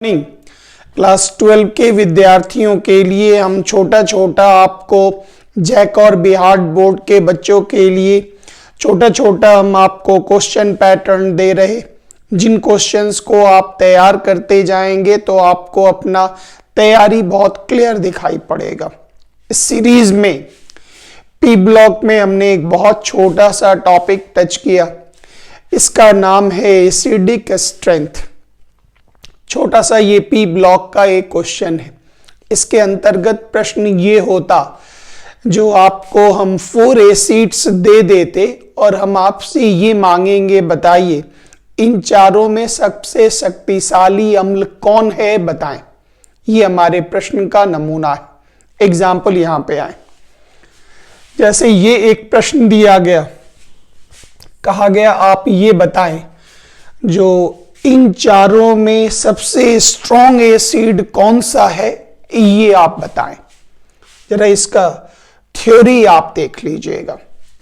नहीं, क्लास 12 के विद्यार्थियों के लिए हम छोटा छोटा आपको जैक और बिहार बोर्ड के बच्चों के लिए छोटा छोटा हम आपको क्वेश्चन पैटर्न दे रहे, जिन क्वेश्चंस को आप तैयार करते जाएंगे तो आपको अपना तैयारी बहुत क्लियर दिखाई पड़ेगा। इस सीरीज में पी ब्लॉक में हमने एक बहुत छोटा सा टॉपिक टच किया, इसका नाम है एसिडिक स्ट्रेंथ। छोटा सा ये पी ब्लॉक का एक क्वेश्चन है। इसके अंतर्गत प्रश्न ये होता, जो आपको हम 4 एसिड्स दे देते और हम आपसे ये मांगेंगे बताइए इन चारों में सबसे शक्तिशाली अम्ल कौन है, बताएं। ये हमारे प्रश्न का नमूना है। एग्जाम्पल यहां पे आए, जैसे ये एक प्रश्न दिया गया, कहा गया आप ये बताएं जो इन चारों में सबसे स्ट्रॉन्ग एसिड कौन सा है, ये आप बताएं। जरा इसका थ्योरी आप देख लीजिएगा।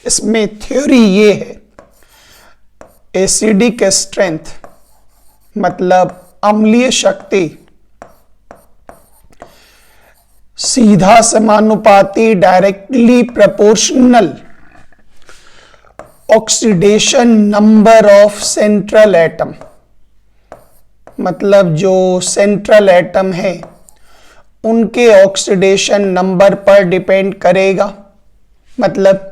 इसमें थ्योरी ये है, एसिडिक स्ट्रेंथ मतलब अम्लीय शक्ति सीधा समानुपाती directly proportional oxidation number of central atom, मतलब जो सेंट्रल एटम है उनके ऑक्सीडेशन नंबर पर डिपेंड करेगा। मतलब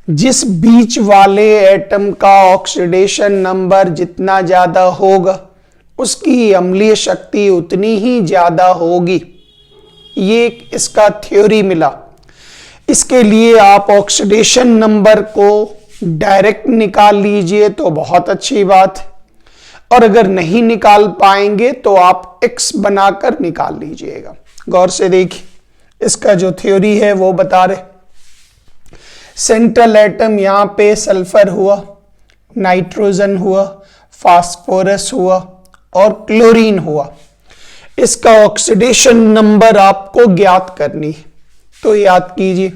जिस बीच वाले एटम का ऑक्सीडेशन नंबर जितना ज्यादा होगा उसकी अम्लीय शक्ति उतनी ही ज्यादा होगी। ये इसका थ्योरी मिला। इसके लिए आप ऑक्सीडेशन नंबर को डायरेक्ट निकाल लीजिए तो बहुत अच्छी बात है, और अगर नहीं निकाल पाएंगे तो आप x बनाकर निकाल लीजिएगा। गौर से देखिए, इसका जो थ्योरी है वो बता रहे, सेंट्रल एटम यहां पे सल्फर हुआ, नाइट्रोजन हुआ, फास्फोरस हुआ और क्लोरीन हुआ। इसका ऑक्सीडेशन नंबर आपको ज्ञात करनी है, तो याद कीजिए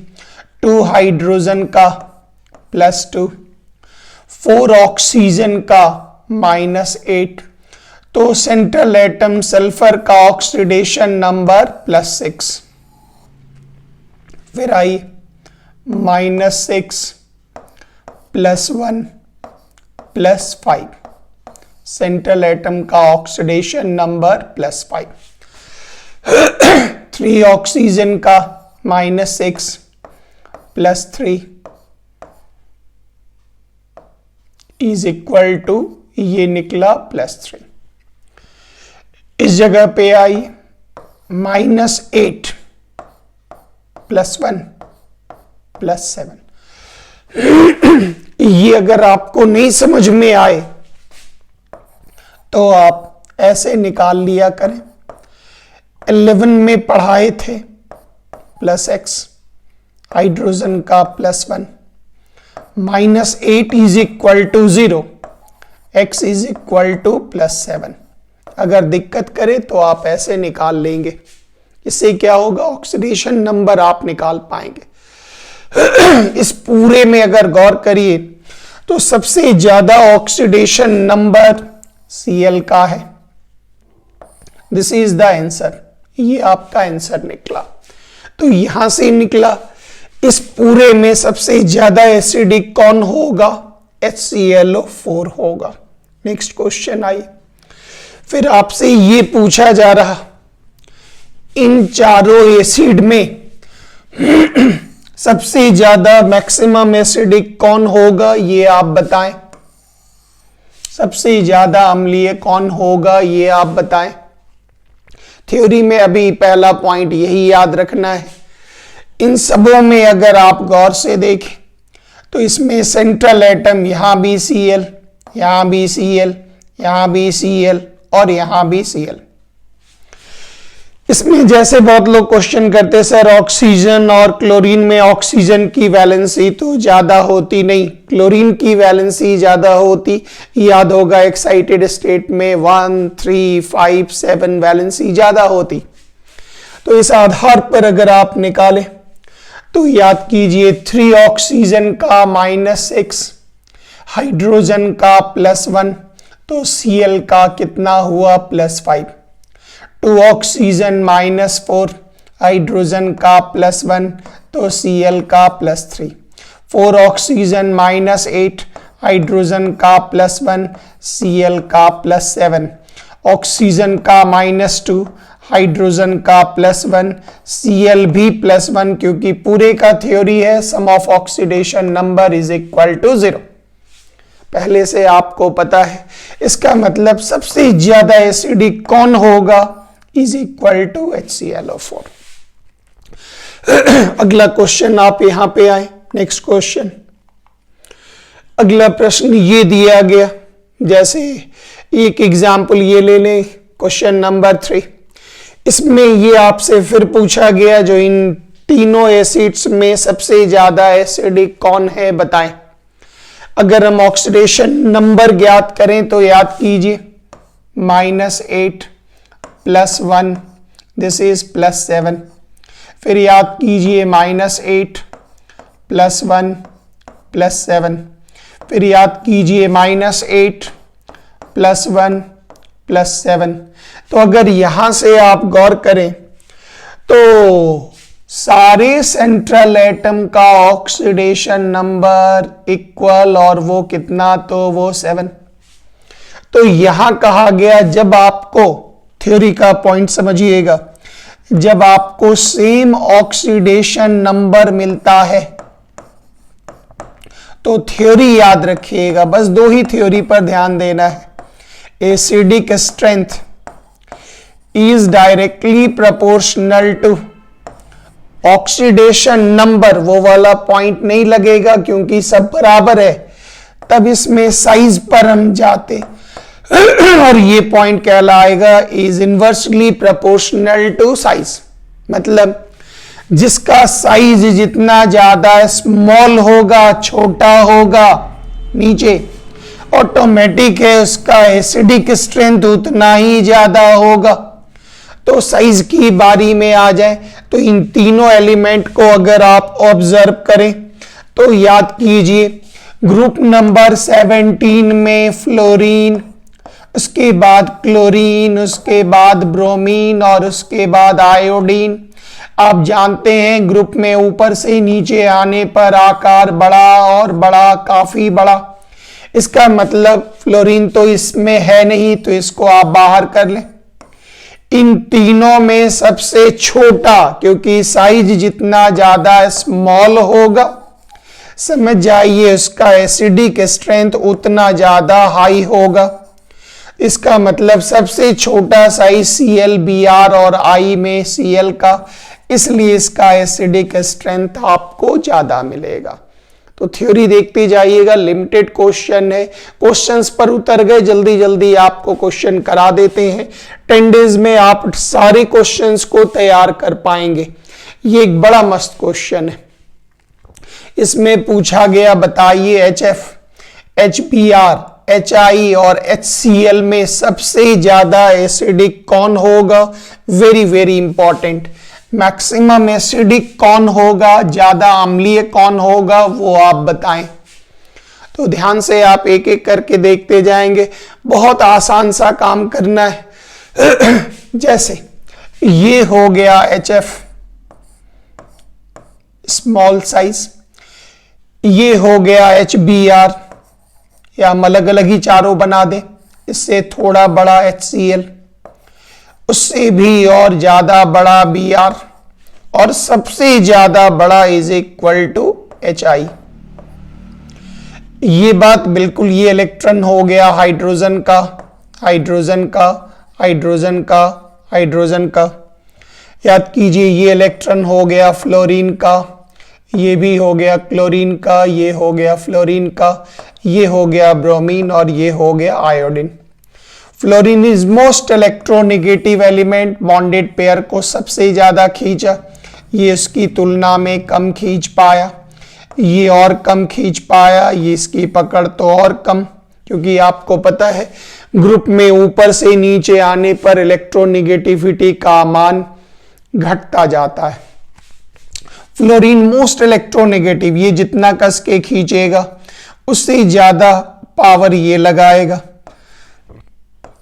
2 हाइड्रोजन का +2, 4 ऑक्सीजन का -8, तो सेंट्रल एटम सल्फर का ऑक्सीडेशन नंबर +6। फिर आई -6 +1 +5, सेंट्रल एटम का ऑक्सीडेशन नंबर +5। 3 ऑक्सीजन का -6 +3 इज इक्वल टू, ये निकला +3। इस जगह पे आई -8 +1 +7। ये अगर आपको नहीं समझ में आए तो आप ऐसे निकाल लिया करें। 11 में पढ़ाए थे +x, हाइड्रोजन का +1, -8 is equal to 0, x is equal to +7। अगर दिक्कत करे तो आप ऐसे निकाल लेंगे। इससे क्या होगा, ऑक्सीडेशन नंबर आप निकाल पाएंगे। इस पूरे में अगर गौर करिए तो सबसे ज्यादा ऑक्सीडेशन नंबर Cl का है। दिस इज द आंसर, ये आपका आंसर निकला। तो यहां से निकला इस पूरे में सबसे ज्यादा एसिडिक कौन होगा, HClO4 होगा। नेक्स्ट क्वेश्चन आई, फिर आपसे ये पूछा जा रहा, इन चारों एसिड में सबसे ज्यादा मैक्सिमम एसिडिक कौन होगा, ये आप बताएं। सबसे ज्यादा अम्लीय कौन होगा, ये आप बताएं। थ्योरी में अभी पहला पॉइंट यही याद रखना है। इन सबों में अगर आप गौर से देखें तो इसमें सेंट्रल एटम यहां भी Cl, यहां भी Cl, यहां भी Cl और यहां भी Cl। इसमें जैसे बहुत लोग क्वेश्चन करते, सर ऑक्सीजन और क्लोरीन में ऑक्सीजन की वैलेंसी तो ज्यादा होती नहीं, क्लोरीन की वैलेंसी ज्यादा होती। याद होगा एक्साइटेड स्टेट में 1, 3, 5, 7 वैलेंसी ज्यादा होती। तो इस आधार पर अगर आप निकालें तो याद कीजिए 3 ऑक्सीजन का -6, हाइड्रोजन का +1, तो Cl का कितना हुआ +5। 2 ऑक्सीजन -4, हाइड्रोजन का +1 तो Cl का +3। 4 ऑक्सीजन -8, हाइड्रोजन का +1 Cl का +7। ऑक्सीजन का -2, हाइड्रोजन का +1 Cl भी +1, क्योंकि पूरे का थ्योरी है sum of oxidation number is equal to 0। पहले से आपको पता है, इसका मतलब सबसे ज्यादा एसिडिक कौन होगा, इज इक्वल टू HClO4। अगला क्वेश्चन आप यहां पे आए, नेक्स्ट क्वेश्चन। अगला प्रश्न ये दिया गया, जैसे एक एग्जाम्पल ये ले लें, क्वेश्चन नंबर 3। इसमें ये आपसे फिर पूछा गया जो इन तीनों एसिड्स में सबसे ज्यादा एसिडिक कौन है बताएं। अगर हम ऑक्सीडेशन नंबर ज्ञात करें तो याद कीजिए -8 +1 दिस इज +7। फिर याद कीजिए -8 +1 +7। फिर याद कीजिए -8 +1 +7। तो अगर यहां से आप गौर करें तो सारे सेंट्रल एटम का ऑक्सीडेशन नंबर इक्वल, और वो कितना, तो वो 7। तो यहां कहा गया जब आपको थ्योरी का पॉइंट समझिएगा, जब आपको सेम ऑक्सीडेशन नंबर मिलता है तो थ्योरी याद रखिएगा, बस 2 ही थ्योरी पर ध्यान देना है। Acidic strength is directly proportional to oxidation number, वो वाला पॉइंट नहीं लगेगा क्योंकि सब बराबर है, तब इसमें साइज पर हम जाते और ये पॉइंट कहलाएगा is inversely proportional to size. मतलब जिसका साइज जितना ज्यादा स्मॉल होगा, छोटा होगा, नीचे ऑटोमेटिक है उसका एसिडिक स्ट्रेंथ उतना ही ज्यादा होगा। तो साइज की बारी में आ जाए तो इन तीनों एलिमेंट को अगर आप ऑब्जर्व करें तो याद कीजिए ग्रुप नंबर 17 में फ्लोरीन, उसके बाद क्लोरीन, उसके बाद ब्रोमीन और उसके बाद आयोडीन। आप जानते हैं ग्रुप में ऊपर से नीचे आने पर आकार बड़ा और बड़ा, काफी बड़ा। इसका मतलब फ्लोरीन तो इसमें है नहीं, तो इसको आप बाहर कर लें। इन तीनों में सबसे छोटा, क्योंकि साइज जितना ज्यादा स्मॉल होगा, समझ जाइए उसका एसिडिक स्ट्रेंथ उतना ज्यादा हाई होगा। इसका मतलब सबसे छोटा साइज ClBr और I में Cl का, इसलिए इसका एसिडिक स्ट्रेंथ आपको ज्यादा मिलेगा। तो थ्योरी देखते जाइएगा, लिमिटेड क्वेश्चन है, क्वेश्चंस पर उतर गए, जल्दी जल्दी आपको क्वेश्चन करा देते हैं। 10 डेज में आप सारे क्वेश्चंस को तैयार कर पाएंगे। ये एक बड़ा मस्त क्वेश्चन है। इसमें पूछा गया बताइए HF, HBr, HI और HCl में सबसे ज्यादा एसिडिक कौन होगा। Very very important. Maximum acidic कौन होगा, ज्यादा अम्लीय कौन होगा, वो आप बताएं। तो ध्यान से आप एक एक करके देखते जाएंगे, बहुत आसान सा काम करना है। जैसे ये हो गया HF स्मॉल साइज, ये हो गया HBr, या हम अलग अलग ही चारों बना दें, इससे थोड़ा बड़ा HCl, उससे भी और ज्यादा बड़ा Br, और सबसे ज्यादा बड़ा इज इक्वल टू HI। ये बात बिल्कुल, ये इलेक्ट्रॉन हो गया हाइड्रोजन का, हाइड्रोजन का, हाइड्रोजन का, हाइड्रोजन का। याद कीजिए ये इलेक्ट्रॉन हो गया फ्लोरीन का, ये भी हो गया क्लोरीन का, ये हो गया फ्लोरीन का, ये हो गया ब्रोमीन और ये हो गया iodine. Fluorine is most electronegative element, bonded pair को सबसे ज्यादा खींचा, ये इसकी तुलना में कम खींच पाया, ये और कम खींच पाया, ये इसकी पकड़ तो और कम, क्योंकि आपको पता है ग्रुप में ऊपर से नीचे आने पर इलेक्ट्रोनेगेटिविटी का मान घटता जाता है। फ्लोरीन मोस्ट इलेक्ट्रोनेगेटिव, ये जितना कस के खींचेगा उससे ज्यादा पावर ये लगाएगा,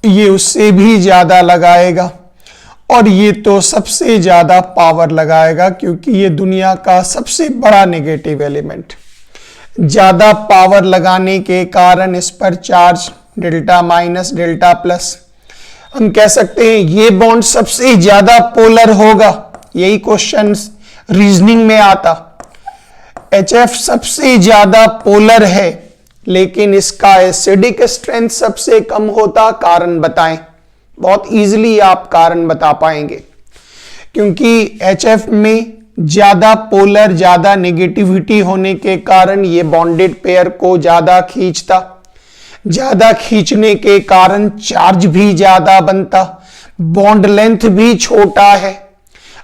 ये उससे भी ज्यादा लगाएगा, और ये तो सबसे ज्यादा पावर लगाएगा क्योंकि ये दुनिया का सबसे बड़ा नेगेटिव एलिमेंट। ज्यादा पावर लगाने के कारण इस पर charge delta minus delta plus, हम कह सकते हैं ये बॉन्ड सबसे ज्यादा पोलर होगा। यही क्वेश्चन रीजनिंग में आता। HF सबसे ज्यादा पोलर है लेकिन इसका एसिडिक स्ट्रेंथ सबसे कम होता, कारण बताएं। बहुत इजीली आप कारण बता पाएंगे क्योंकि HF में ज्यादा पोलर, ज्यादा नेगेटिविटी होने के कारण ये बॉन्डेड पेयर को ज्यादा खींचता, ज्यादा खींचने के कारण चार्ज भी ज्यादा बनता, बॉन्ड लेंथ भी छोटा है।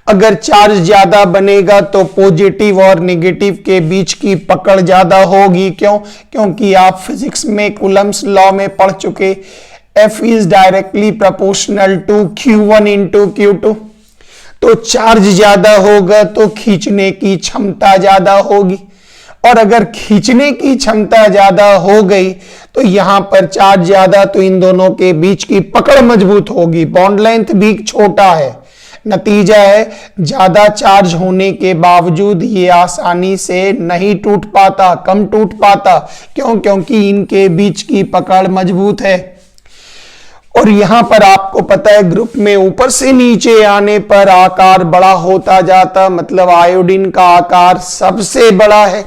अगर चार्ज ज्यादा बनेगा तो पॉजिटिव और नेगेटिव के बीच की पकड़ ज्यादा होगी। क्यों? क्योंकि आप फिजिक्स में कूलम्स लॉ में पढ़ चुके, F is directly proportional to Q1 into Q2। तो चार्ज ज्यादा होगा तो खींचने की क्षमता ज्यादा होगी, और अगर खींचने की क्षमता ज्यादा हो गई तो यहां पर चार्ज ज्यादा, तो इन दोनों के बीच की पकड़ मजबूत होगी, बॉन्ड लेंथ भी छोटा है। नतीजा है ज्यादा चार्ज होने के बावजूद ये आसानी से नहीं टूट पाता, कम टूट पाता। क्यों? क्योंकि इनके बीच की पकड़ मजबूत है। और यहां पर आपको पता है ग्रुप में ऊपर से नीचे आने पर आकार बड़ा होता जाता, मतलब आयोडीन का आकार सबसे बड़ा है।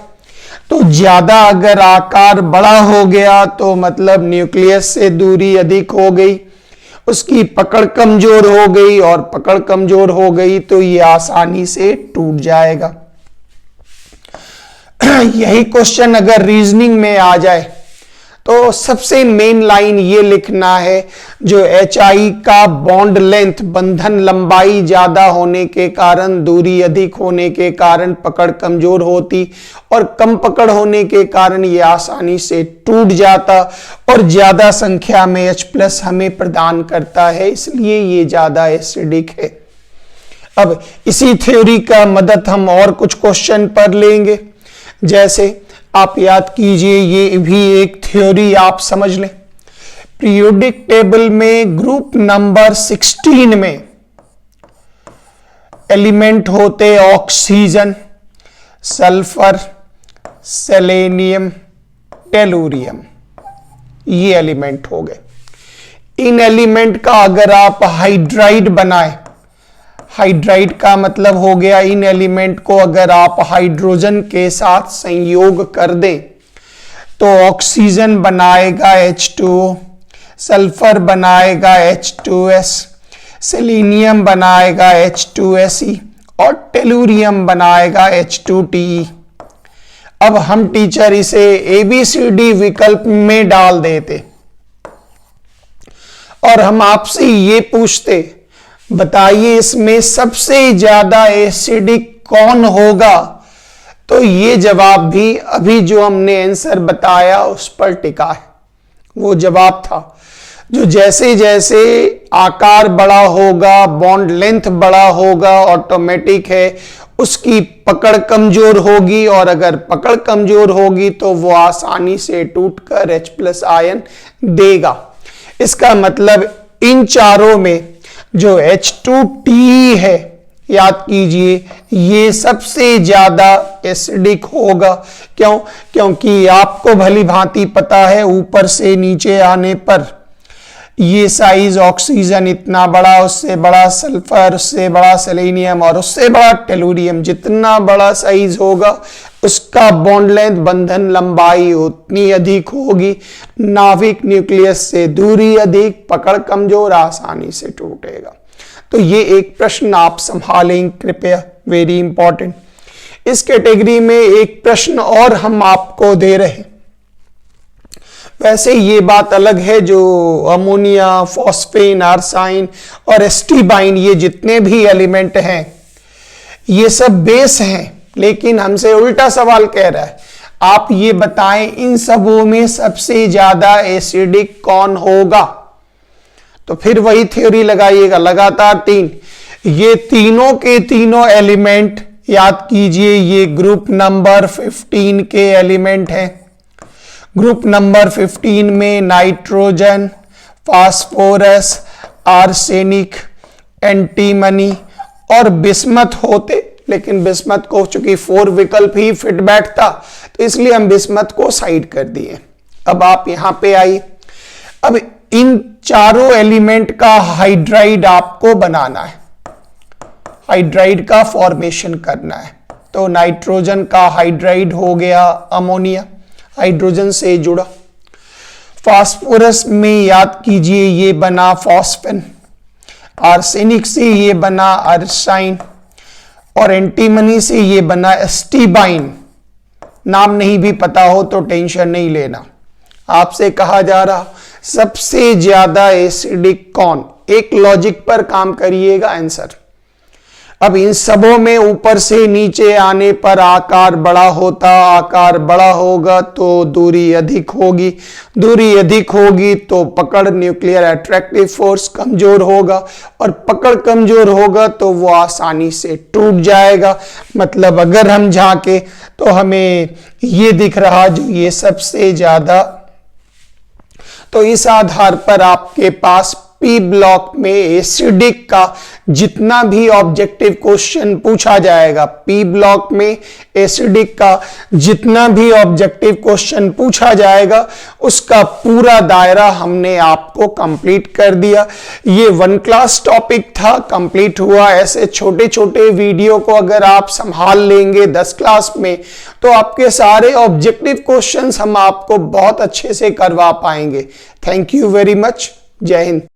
तो ज्यादा अगर आकार बड़ा हो गया तो मतलब न्यूक्लियस से दूरी अधिक हो गई, उसकी पकड़ कमजोर हो गई, और पकड़ कमजोर हो गई तो ये आसानी से टूट जाएगा। यही क्वेश्चन अगर रीजनिंग में आ जाए तो सबसे मेन लाइन ये लिखना है, जो HI का बॉन्ड लेंथ, बंधन लंबाई ज्यादा होने के कारण, दूरी अधिक होने के कारण पकड़ कमजोर होती, और कम पकड़ होने के कारण ये आसानी से टूट जाता, और ज्यादा संख्या में H+ हमें प्रदान करता है, इसलिए ये ज्यादा एसिडिक है। अब इसी थ्योरी का मदद हम और कुछ क्वेश्चन पर लेंगे। जैसे आप याद कीजिए, ये भी एक थ्योरी आप समझ लें। पीरियोडिक टेबल में ग्रुप नंबर 16 में एलिमेंट होते ऑक्सीजन, सल्फर, सेलेनियम, टेलुरियम, ये एलिमेंट हो गए। इन एलिमेंट का अगर आप हाइड्राइड बनाएं, हाइड्राइड का मतलब हो गया इन एलिमेंट को अगर आप हाइड्रोजन के साथ संयोग कर दें तो ऑक्सीजन बनाएगा H2O, सल्फर बनाएगा H2S, सेलेनियम बनाएगा H2Se, और टेलुरियम बनाएगा H2Te। अब हम टीचर इसे ABCD विकल्प में डाल देते और हम आपसे ये पूछते, बताइए इसमें सबसे ज्यादा एसिडिक कौन होगा, तो ये जवाब भी अभी जो हमने आंसर बताया उस पर टिका है। वो जवाब था जो जैसे जैसे आकार बड़ा होगा, बॉन्ड लेंथ बड़ा होगा, ऑटोमेटिक है उसकी पकड़ कमजोर होगी, और अगर पकड़ कमजोर होगी तो वो आसानी से टूटकर H+ आयन देगा। इसका मतलब इन चारों में जो H2Te है, याद कीजिए ये सबसे ज्यादा एसिडिक होगा। क्यों? क्योंकि आपको भली भांति पता है ऊपर से नीचे आने पर ये साइज ऑक्सीजन इतना बड़ा, उससे बड़ा सल्फर, उससे बड़ा सेलेनियम, और उससे बड़ा टेलुरियम, जितना बड़ा साइज होगा उसका बॉन्ड लेंथ, बंधन लंबाई उतनी अधिक होगी। नाभिक न्यूक्लियस से दूरी अधिक, पकड़ कमजोर, आसानी से टूटेगा। तो ये एक प्रश्न आप संभालें कृपया, वेरी इंपॉर्टेंट। इस कैटेगरी में एक प्रश्न और हम आपको दे रहे हैं। वैसे ये बात अलग है जो अमोनिया, फॉस्फेन, आर्साइन और एस्टिबाइन, ये जितने भी एलिमेंट हैं ये सब बेस हैं, लेकिन हमसे उल्टा सवाल कह रहा है, आप ये बताएं इन सबों में सबसे ज्यादा एसिडिक कौन होगा। तो फिर वही थ्योरी लगाइएगा, लगातार 3, ये तीनों के तीनों एलिमेंट याद कीजिए ये ग्रुप नंबर 15 के एलिमेंट हैं। ग्रुप नंबर 15 में नाइट्रोजन, फास्फोरस, आर्सेनिक एंटीमनी और बिस्मथ होते, लेकिन बिस्मथ को चूंकि 4 विकल्प ही फिट बैठता तो इसलिए हम बिस्मथ को साइड कर दिए। अब आप यहां पे आइए, अब इन चारों एलिमेंट का हाइड्राइड आपको बनाना है, हाइड्राइड का फॉर्मेशन करना है। तो नाइट्रोजन का हाइड्राइड हो गया अमोनिया, हाइड्रोजन से जुड़ा। फास्फोरस में याद कीजिए ये बना फॉस्फेन, आर्सेनिक से ये बना अर्साइन, और एंटीमनी से ये बना एस्टीबाइन। नाम नहीं भी पता हो तो टेंशन नहीं लेना। आपसे कहा जा रहा सबसे ज्यादा एसिडिक कौन, एक लॉजिक पर काम करिएगा आंसर। अब इन सबों में ऊपर से नीचे आने पर आकार बड़ा होता, आकार बड़ा होगा तो दूरी अधिक होगी, दूरी अधिक होगी तो पकड़ न्यूक्लियर अट्रैक्टिव फोर्स कमजोर होगा, और पकड़ कमजोर होगा तो वो आसानी से टूट जाएगा। मतलब अगर हम झांके तो हमें ये दिख रहा जो ये सबसे ज्यादा। तो इस आधार पर आपके पास पी ब्लॉक में एसिडिक का जितना भी ऑब्जेक्टिव क्वेश्चन पूछा जाएगा, पी ब्लॉक में एसिडिक का जितना भी ऑब्जेक्टिव क्वेश्चन पूछा जाएगा उसका पूरा दायरा हमने आपको कंप्लीट कर दिया। ये 1 क्लास टॉपिक था, कंप्लीट हुआ। ऐसे छोटे छोटे वीडियो को अगर आप संभाल लेंगे 10 क्लास में तो आपके सारे ऑब्जेक्टिव क्वेश्चंस हम आपको बहुत अच्छे से करवा पाएंगे। Thank you very much. जय हिंद।